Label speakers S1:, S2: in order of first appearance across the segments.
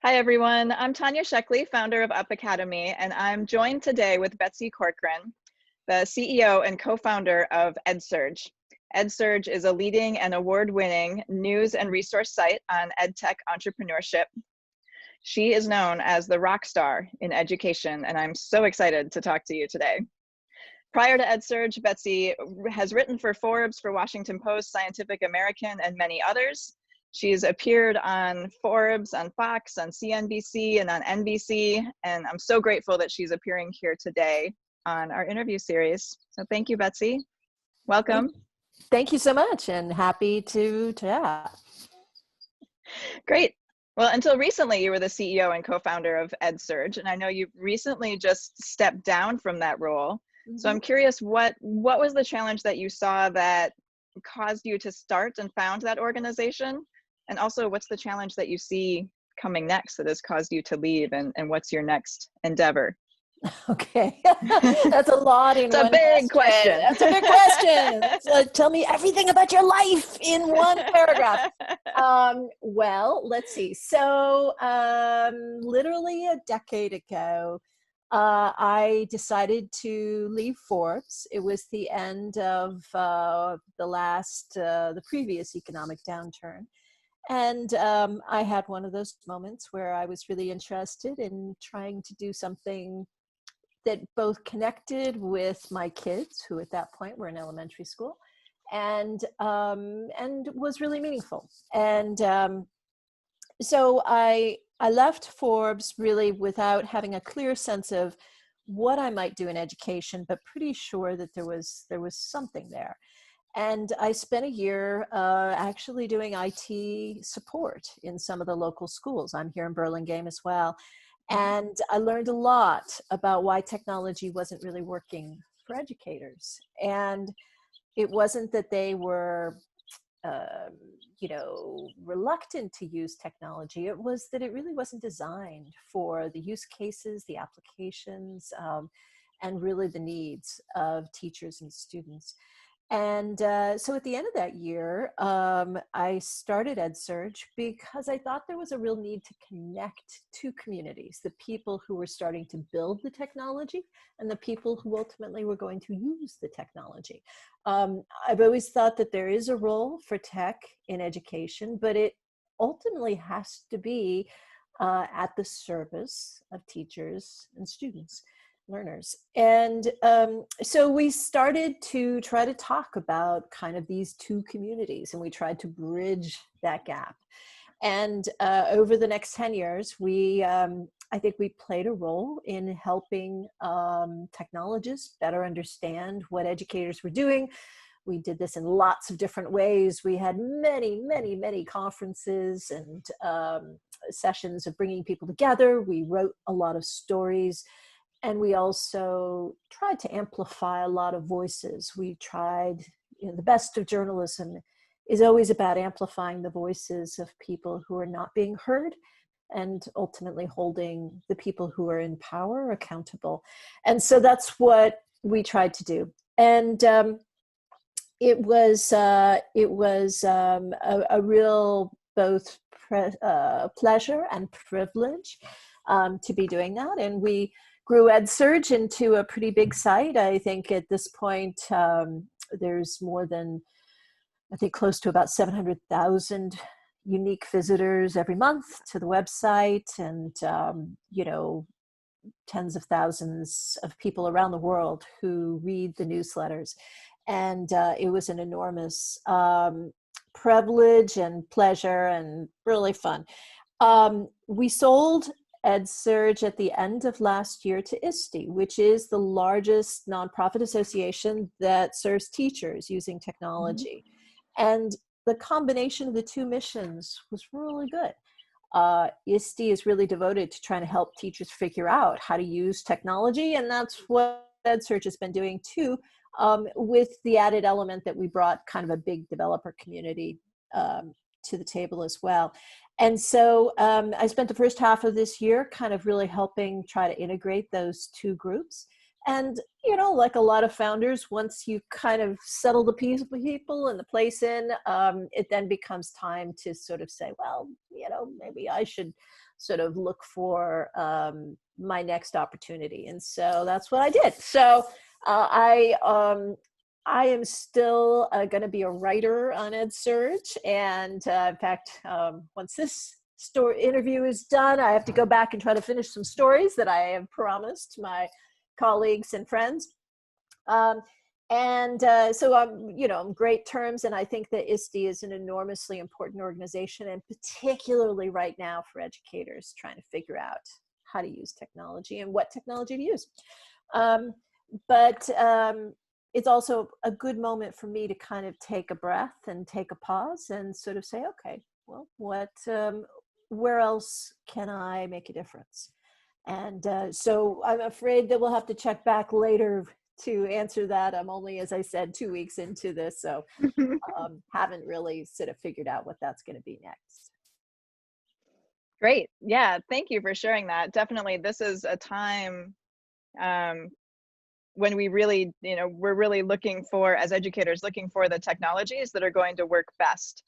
S1: Hi, everyone. I'm Tanya Sheckley, founder of Up Academy, and I'm joined today with Betsy Corcoran, the CEO and co-founder of EdSurge. EdSurge is a leading and award-winning news and resource site on edtech entrepreneurship. She is known as the rock star in education, and I'm so excited to talk to you today. Prior to EdSurge, Betsy has written for Forbes, for Washington Post, Scientific American, and many others. She's appeared on Forbes, on Fox, on CNBC, and on NBC, and I'm so grateful that she's appearing here today on our interview series. So thank you, Betsy. Welcome.
S2: Thank you so much, and happy to chat.
S1: Great. Well, until recently, you were the CEO and co-founder of EdSurge, and I know you've recently just stepped down from that role. So I'm curious, what was the challenge that you saw that caused you to start and found that organization? And also, what's the challenge that you see coming next that has caused you to leave, and what's your next endeavor?
S2: Okay, that's a lot in one
S1: big question.
S2: That's a big question. So tell me everything about your life in one paragraph. Well, let's see. So literally a decade ago, I decided to leave Forbes. It was the end of the previous economic downturn. And I had one of those moments where I was really interested in trying to do something that both connected with my kids, who at that point were in elementary school, and was really meaningful. And so I left Forbes really without having a clear sense of what I might do in education, but pretty sure that there was something there. And I spent a year actually doing IT support in some of the local schools. I'm here in Burlingame as well. And I learned a lot about why technology wasn't really working for educators. And it wasn't that they were, reluctant to use technology. It was that it really wasn't designed for the use cases, the applications, and really the needs of teachers and students. And so at the end of that year, I started EdSurge because I thought there was a real need to connect two communities, the people who were starting to build the technology and the people who ultimately were going to use the technology. I've always thought that there is a role for tech in education, but it ultimately has to be at the service of teachers and students. Learners. And so we started to try to talk about kind of these two communities, and we tried to bridge that gap. And over the next 10 years, I think we played a role in helping technologists better understand what educators were doing. We did this in lots of different ways. We had many, many, many conferences and sessions of bringing people together. We wrote a lot of stories. And we also tried to amplify a lot of voices. We tried, the best of journalism is always about amplifying the voices of people who are not being heard and ultimately holding the people who are in power accountable. And so that's what we tried to do. And it was a real both pleasure and privilege to be doing that. And we grew EdSurge into a pretty big site. I think at this point, there's more than, I think close to about 700,000 unique visitors every month to the website, and, tens of thousands of people around the world who read the newsletters. And it was an enormous privilege and pleasure and really fun. We sold EdSurge at the end of last year to ISTE, which is the largest nonprofit association that serves teachers using technology. And the combination of the two missions was really good. ISTE is really devoted to trying to help teachers figure out how to use technology, and that's what EdSurge has been doing too, with the added element that we brought kind of a big developer community to the table as well. And so I spent the first half of this year kind of really helping try to integrate those two groups. And, you know, like a lot of founders, once you kind of settle the people and the place in, it then becomes time to sort of say, well, you know, maybe I should sort of look for my next opportunity. And so that's what I did. So I am still going to be a writer on EdSurge. And in fact, once this interview is done, I have to go back and try to finish some stories that I have promised my colleagues and friends. So I'm, you know, in great terms. And I think that ISTE is an enormously important organization, and particularly right now for educators trying to figure out how to use technology and what technology to use. But it's also a good moment for me to kind of take a breath and take a pause and sort of say, okay, well, where else can I make a difference? And so I'm afraid that we'll have to check back later to answer that. I'm only, as I said, 2 weeks into this, so haven't really sort of figured out what that's going to be next.
S1: Great. Yeah, thank you for sharing that. Definitely, this is a time when we really, you know, we're really looking for, as educators, looking for the technologies that are going to work best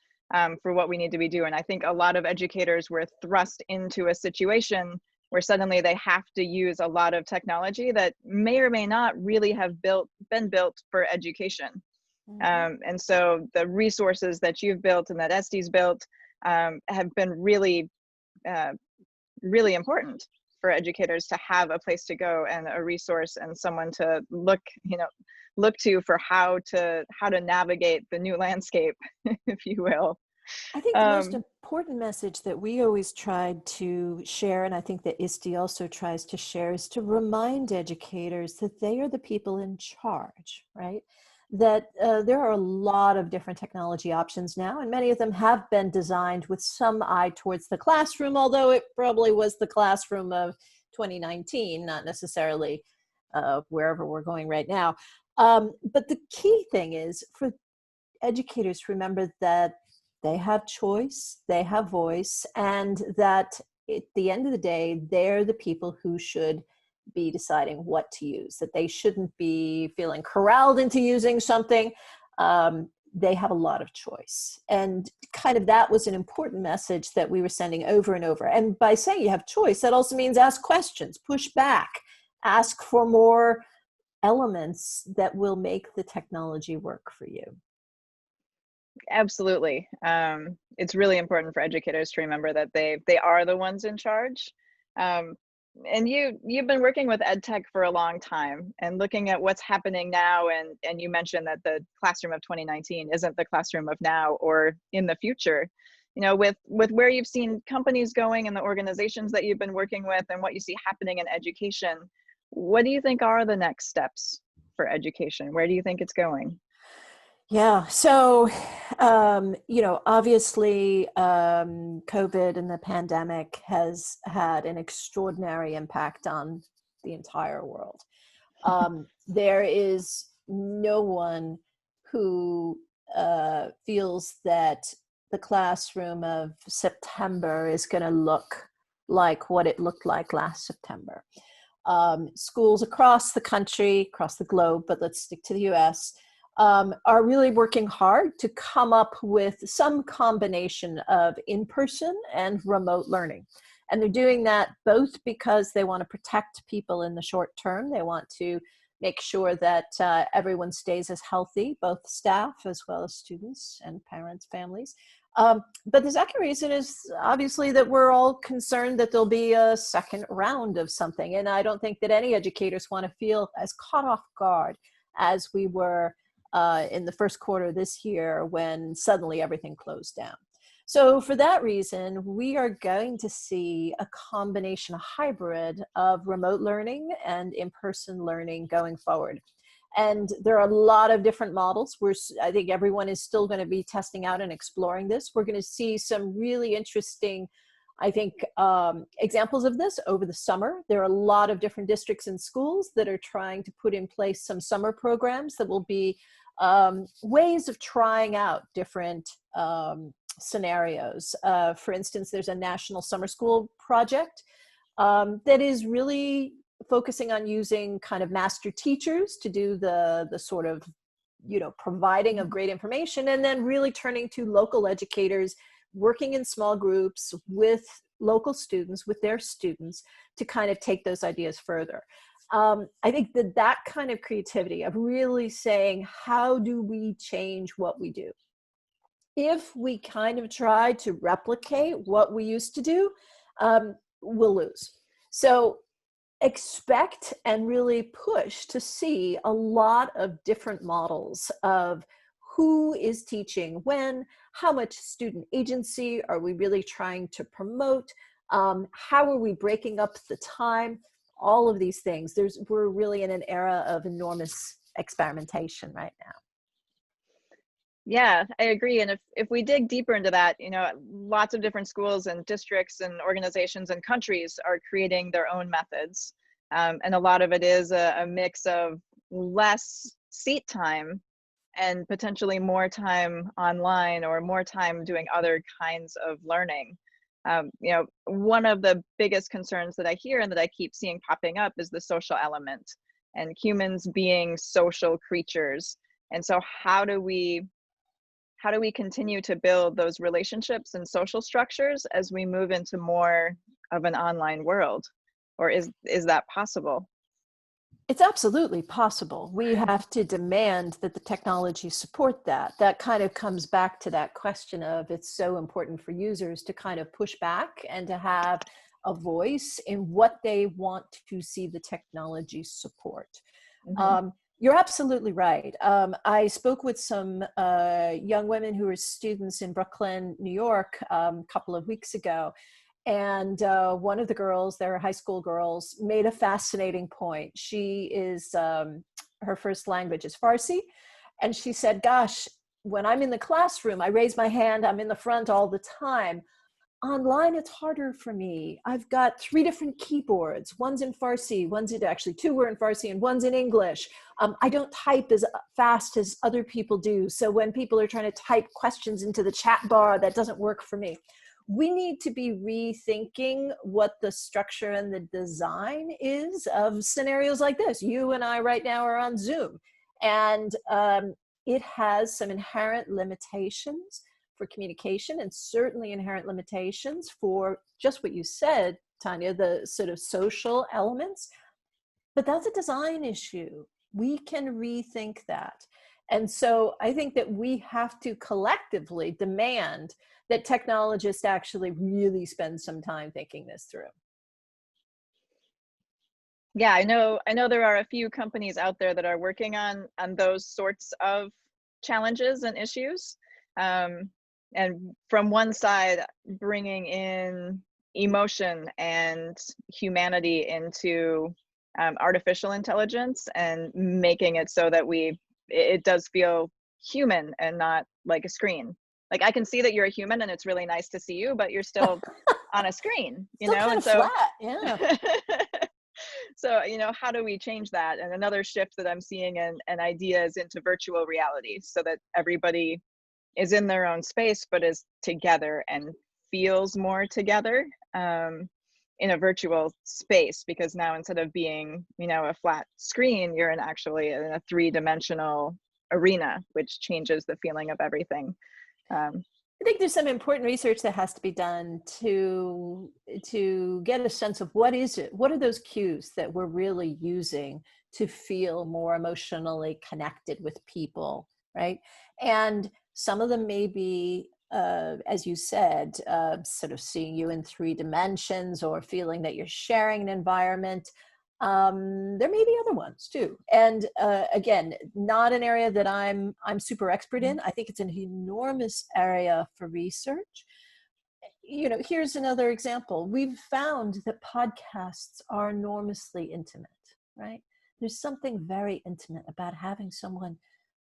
S1: for what we need to be doing. I think a lot of educators were thrust into a situation where suddenly they have to use a lot of technology that may or may not really have been built for education.
S2: Mm-hmm.
S1: And so the resources that you've built and that Estee's built have been really, really important for educators to have a place to go and a resource and someone to look to for how to navigate the new landscape, if you will.
S2: I think the most important message that we always tried to share, and I think that ISTE also tries to share, is to remind educators that they are the people in charge, right? That there are a lot of different technology options now, and many of them have been designed with some eye towards the classroom, although it probably was the classroom of 2019, not necessarily wherever we're going right now. But the key thing is for educators to remember that they have choice, they have voice, and that at the end of the day, they're the people who should be deciding what to use, that they shouldn't be feeling corralled into using something. They have a lot of choice. And kind of that was an important message that we were sending over and over. And by saying you have choice, that also means ask questions, push back, ask for more elements that will make the technology work for you.
S1: Absolutely. It's really important for educators to remember that they are the ones in charge. And you've been working with EdTech for a long time and looking at what's happening now. And you mentioned that the classroom of 2019 isn't the classroom of now or in the future. You know, with where you've seen companies going and the organizations that you've been working with and what you see happening in education, what do you think are the next steps for education? Where do you think it's going?
S2: Yeah. So, you know, obviously, COVID and the pandemic has had an extraordinary impact on the entire world. There is no one who feels that the classroom of September is going to look like what it looked like last September. Schools across the country, across the globe, but let's stick to the US, are really working hard to come up with some combination of in-person and remote learning. And they're doing that both because they want to protect people in the short term. They want to make sure that everyone stays as healthy, both staff as well as students and parents, families. But the second reason is obviously that we're all concerned that there'll be a second round of something. And I don't think that any educators want to feel as caught off guard as we were in the first quarter of this year when suddenly everything closed down. So for that reason, we are going to see a combination, a hybrid of remote learning and in-person learning going forward. And there are a lot of different models. I think everyone is still going to be testing out and exploring this. We're going to see some really interesting, I think, examples of this over the summer. There are a lot of different districts and schools that are trying to put in place some summer programs that will be ways of trying out different scenarios. For instance, there's a national summer school project that is really focusing on using kind of master teachers to do the sort of, providing of great information, and then really turning to local educators, working in small groups with local students, with their students, to kind of take those ideas further. I think that kind of creativity of really saying, how do we change what we do? If we kind of try to replicate what we used to do, we'll lose. So expect and really push to see a lot of different models of who is teaching when, how much student agency are we really trying to promote, how are we breaking up the time, all of these things. We're really in an era of enormous experimentation right now.
S1: Yeah, I agree. And if we dig deeper into that, lots of different schools and districts and organizations and countries are creating their own methods. And a lot of it is a mix of less seat time and potentially more time online or more time doing other kinds of learning. One of the biggest concerns that I hear and that I keep seeing popping up is the social element, and humans being social creatures. And so how do we continue to build those relationships and social structures as we move into more of an online world? Or is that possible?
S2: It's absolutely possible. We have to demand that the technology support that. That kind of comes back to that question of, it's so important for users to kind of push back and to have a voice in what they want to see the technology support.
S1: Mm-hmm.
S2: You're absolutely right. I spoke with some young women who were students in Brooklyn, New York, a couple of weeks ago. And one of the girls, they're high school girls, made a fascinating point. She is, her first language is Farsi. And she said, gosh, when I'm in the classroom, I raise my hand, I'm in the front all the time. Online, it's harder for me. I've got 3 different keyboards. One's in Farsi, actually 2 were in Farsi and one's in English. I don't type as fast as other people do. So when people are trying to type questions into the chat bar, that doesn't work for me. We need to be rethinking what the structure and the design is of scenarios like this. You and I right now are on Zoom, and it has some inherent limitations for communication, and certainly inherent limitations for just what you said, Tanya, the sort of social elements. But that's a design issue. We can rethink that. And so I think that we have to collectively demand that technologists actually really spend some time thinking this through.
S1: Yeah, I know there are a few companies out there that are working on those sorts of challenges and issues. And from one side, bringing in emotion and humanity into artificial intelligence and making it so that it does feel human and not like a screen. Like, I can see that you're a human and it's really nice to see you, but you're still on a screen,
S2: Still kind
S1: and
S2: of
S1: so
S2: flat, yeah.
S1: So, how do we change that? And another shift that I'm seeing and ideas into virtual reality, so that everybody is in their own space, but is together and feels more together in a virtual space, because now instead of being, a flat screen, you're actually in a 3-dimensional arena, which changes the feeling of everything.
S2: I think there's some important research that has to be done to get a sense of what are those cues that we're really using to feel more emotionally connected with people, right? And some of them may be, as you said, sort of seeing you in 3 dimensions or feeling that you're sharing an environment. There may be other ones too. And again, not an area that I'm super expert in. I think it's an enormous area for research. Here's another example. We've found that podcasts are enormously intimate, right? There's something very intimate about having someone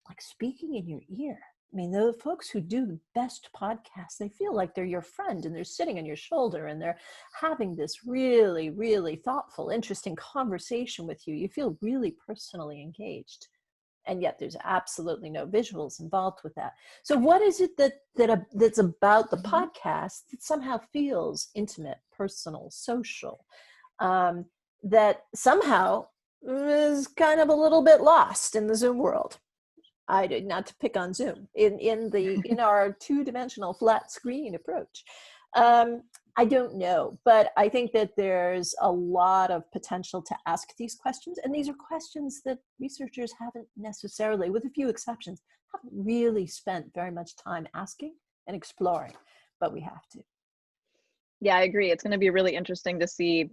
S2: like speaking in your ear. I mean, the folks who do the best podcasts, they feel like they're your friend and they're sitting on your shoulder and they're having this really, really thoughtful, interesting conversation with you. You feel really personally engaged. And yet there's absolutely no visuals involved with that. So what is it that's about the podcast that somehow feels intimate, personal, social? that somehow is kind of a little bit lost in the Zoom world. I did not to pick on Zoom in our two-dimensional flat screen approach. I don't know, but I think that there's a lot of potential to ask these questions, and these are questions that researchers haven't necessarily, with a few exceptions, haven't really spent very much time asking and exploring, but we have to.
S1: Yeah, I agree. It's going to be really interesting to see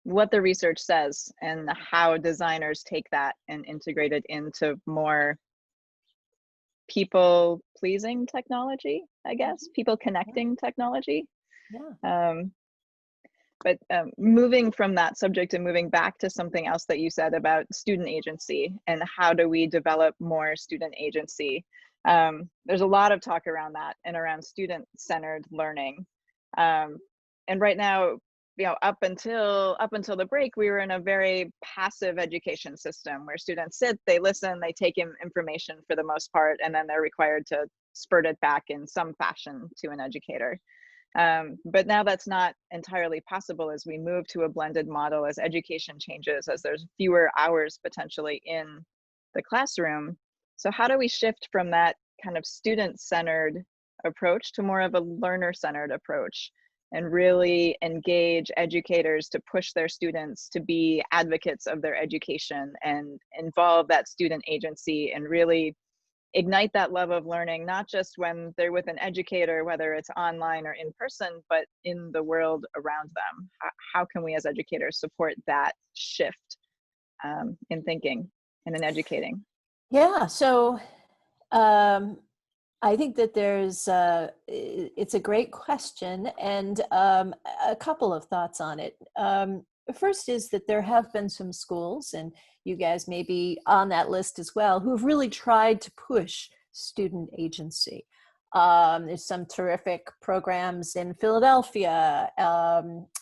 S1: what the research says and how designers take that and integrate it into more people pleasing technology, I guess, people connecting technology.
S2: Yeah.
S1: But moving from that subject and moving back to something else that you said about student agency and how do we develop more student agency. There's a lot of talk around that and around student-centered learning. And right now, up until the break, we were in a very passive education system where students sit, they listen, they take in information for the most part, and then they're required to spurt it back in some fashion to an educator. But now that's not entirely possible as we move to a blended model, as education changes, as there's fewer hours potentially in the classroom. So how do we shift from that kind of student-centered approach to more of a learner-centered approach and really engage educators to push their students to be advocates of their education and involve that student agency and really ignite that love of learning, not just when they're with an educator, whether it's online or in person, but in the world around them? How can we as educators support that shift in thinking and in educating?
S2: Yeah, so I think that it's a great question, and a couple of thoughts on it. First is that there have been some schools, and you guys may be on that list as well, who have really tried to push student agency. There's some terrific programs in Philadelphia.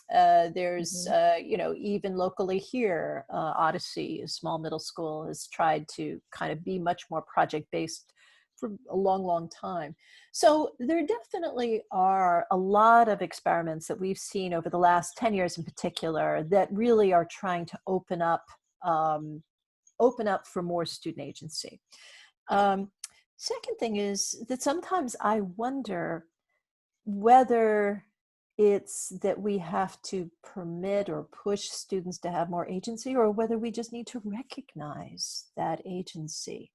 S2: There's, even locally here, Odyssey, a small middle school, has tried to kind of be much more project-based for a long, long time. So there definitely are a lot of experiments that we've seen over the last 10 years in particular that really are trying to open up for more student agency. Second thing is that sometimes I wonder whether it's that we have to permit or push students to have more agency, or whether we just need to recognize that agency.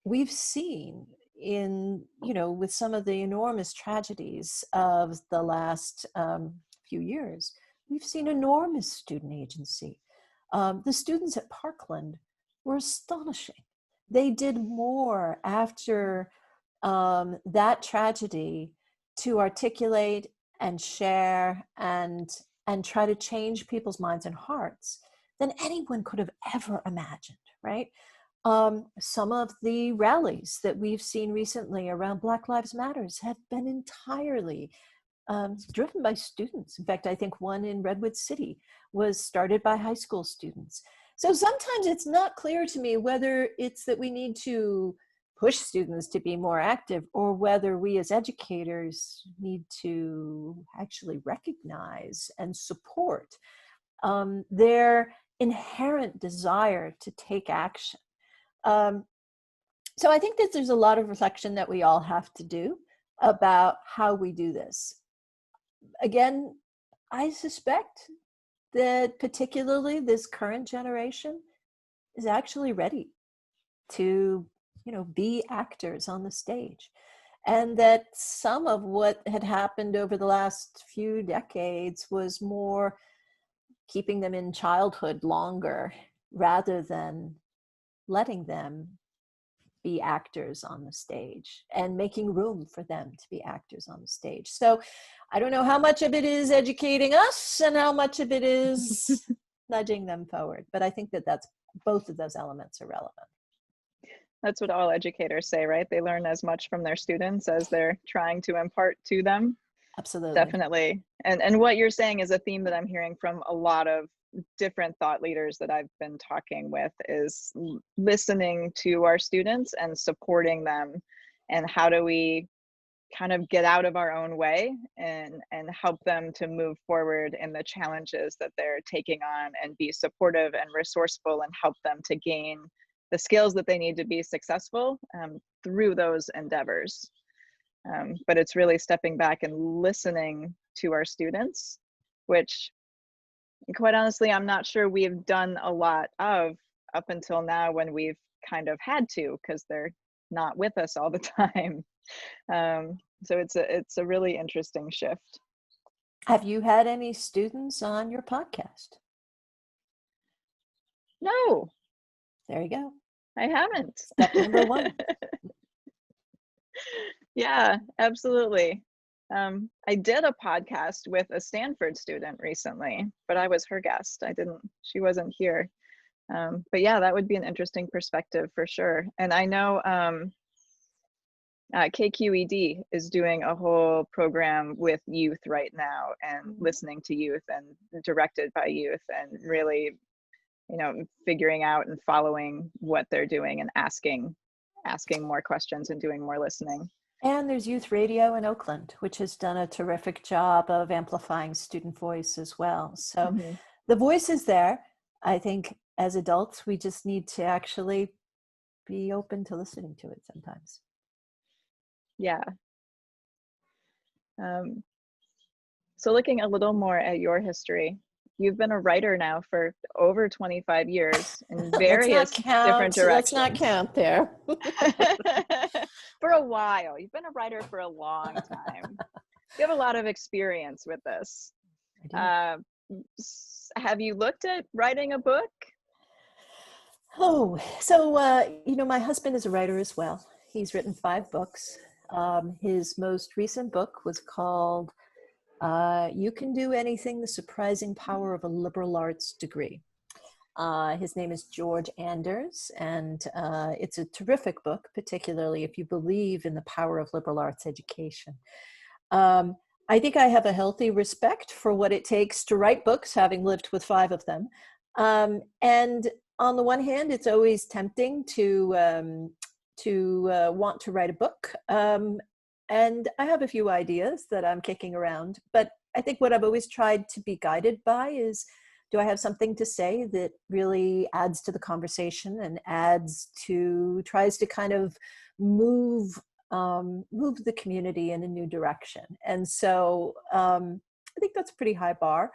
S2: We've seen with some of the enormous tragedies of the last few years, we've seen enormous student agency. The students at Parkland were astonishing. They did more after that tragedy to articulate and share and try to change people's minds and hearts than anyone could have ever imagined, right? Some of the rallies that we've seen recently around Black Lives Matters have been entirely driven by students. In fact, I think one in Redwood City was started by high school students. So sometimes it's not clear to me whether it's that we need to push students to be more active, or whether we as educators need to actually recognize and support their inherent desire to take action. So I think that there's a lot of reflection that we all have to do about how we do this. Again, I suspect that particularly this current generation is actually ready to, be actors on the stage. And that some of what had happened over the last few decades was more keeping them in childhood longer rather than letting them be actors on the stage and making room for them to be actors on the stage. So I don't know how much of it is educating us and how much of it is nudging them forward, but I think that both of those elements are relevant.
S1: That's what all educators say, right? They learn as much from their students as they're trying to impart to them.
S2: Absolutely.
S1: Definitely. And what you're saying is a theme that I'm hearing from a lot of different thought leaders that I've been talking with, is listening to our students and supporting them. And how do we kind of get out of our own way and help them to move forward in the challenges that they're taking on, and be supportive and resourceful, and help them to gain the skills that they need to be successful through those endeavors. But it's really stepping back and listening to our students, which quite honestly, I'm not sure we've done a lot of up until now, when we've kind of had to, because they're not with us all the time. So it's a really interesting shift.
S2: Have you had any students on your podcast?
S1: No,
S2: There you go.
S1: I haven't.
S2: Step number one.
S1: Yeah, absolutely. I did a podcast with a Stanford student recently, but I was her guest. She wasn't here. But yeah, that would be an interesting perspective for sure. And I know KQED is doing a whole program with youth right now, and listening to youth and directed by youth, and really, figuring out and following what they're doing, and asking more questions and doing more listening.
S2: And there's Youth Radio in Oakland, which has done a terrific job of amplifying student voice as well. So the voice is there. I think as adults, we just need to actually be open to listening to it sometimes.
S1: Yeah. So looking a little more at your history, you've been a writer now for over 25 years in various different directions.
S2: Let's not count there.
S1: For a while. You've been a writer for a long time. You have a lot of experience with this. Have you looked at writing a book?
S2: Oh, so, my husband is a writer as well. He's written 5 books. His most recent book was called You Can Do Anything, The Surprising Power of a Liberal Arts Degree. His name is George Anders, and it's a terrific book, particularly if you believe in the power of liberal arts education. I think I have a healthy respect for what it takes to write books, having lived with 5 of them. And on the one hand, it's always tempting to want to write a book. And I have a few ideas that I'm kicking around, but I think what I've always tried to be guided by is, do I have something to say that really adds to the conversation and tries to kind of move the community in a new direction? And so I think that's a pretty high bar.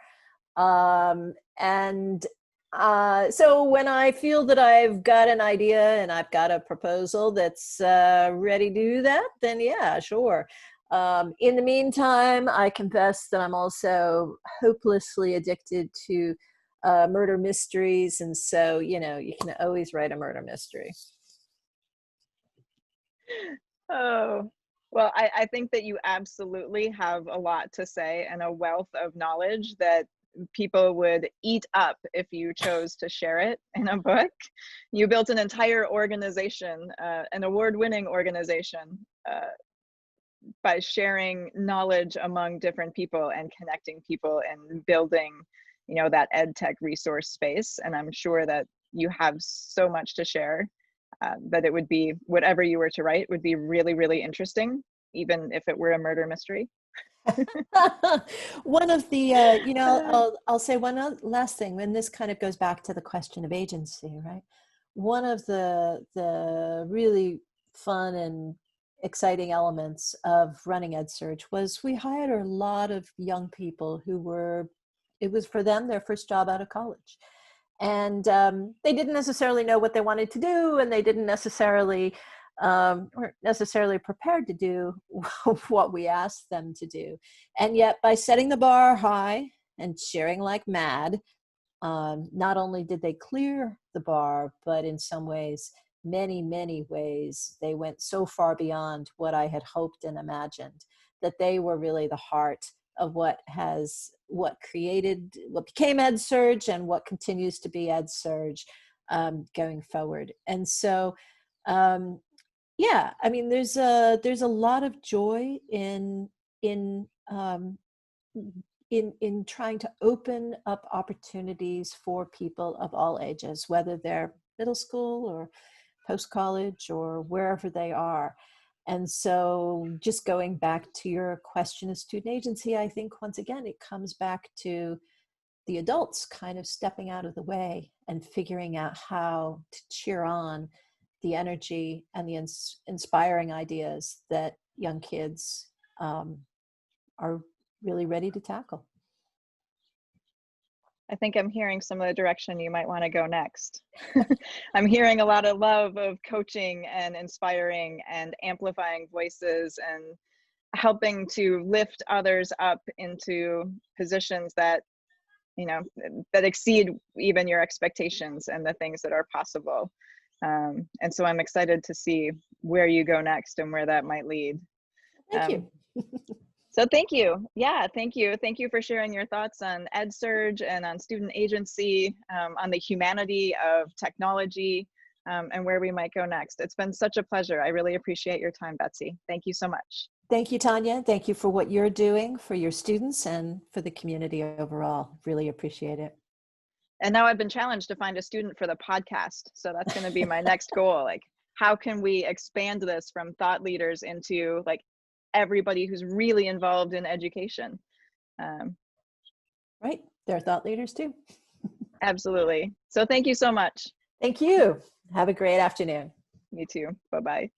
S2: So when I feel that I've got an idea and I've got a proposal that's ready to do that, then yeah, sure. In the meantime, I confess that I'm also hopelessly addicted to murder mysteries. And so, you can always write a murder mystery.
S1: Oh, well, I think that you absolutely have a lot to say, and a wealth of knowledge that people would eat up if you chose to share it in a book. You built an entire organization, an award-winning organization, by sharing knowledge among different people and connecting people and building, that ed tech resource space. And I'm sure that you have so much to share, that it would be, whatever you were to write would be really, really interesting, even if it were a murder mystery.
S2: One of the, I'll say one last thing, and this kind of goes back to the question of agency, right? One of the really fun and exciting elements of running EdSurge was we hired a lot of young people it was for them their first job out of college. And they didn't necessarily know what they wanted to do, and they didn't necessarily weren't necessarily prepared to do what we asked them to do. And yet by setting the bar high and sharing like mad, not only did they clear the bar, but in some ways, many, many ways, they went so far beyond what I had hoped and imagined, that they were really the heart of what became EdSurge and what continues to be EdSurge going forward. And so, yeah, I mean, there's a lot of joy in trying to open up opportunities for people of all ages, whether they're middle school or post-college or wherever they are. And so just going back to your question of student agency, I think once again, it comes back to the adults kind of stepping out of the way and figuring out how to cheer on the energy and the inspiring ideas that young kids are really ready to tackle.
S1: I think I'm hearing some of the direction you might want to go next. I'm hearing a lot of love of coaching and inspiring and amplifying voices and helping to lift others up into positions that, you know, that exceed even your expectations and the things that are possible. And so I'm excited to see where you go next and where that might lead.
S2: Thank you.
S1: So thank you. Yeah, thank you. Thank you for sharing your thoughts on EdSurge and on student agency, on the humanity of technology, and where we might go next. It's been such a pleasure. I really appreciate your time, Betsy. Thank you so much.
S2: Thank you, Tanya. Thank you for what you're doing for your students and for the community overall. Really appreciate it.
S1: And now I've been challenged to find a student for the podcast. So that's going to be my next goal. Like, how can we expand this from thought leaders into like everybody who's really involved in education?
S2: Right. They're thought leaders too.
S1: Absolutely. So thank you so much.
S2: Thank you. Have a great afternoon.
S1: You too. Bye-bye.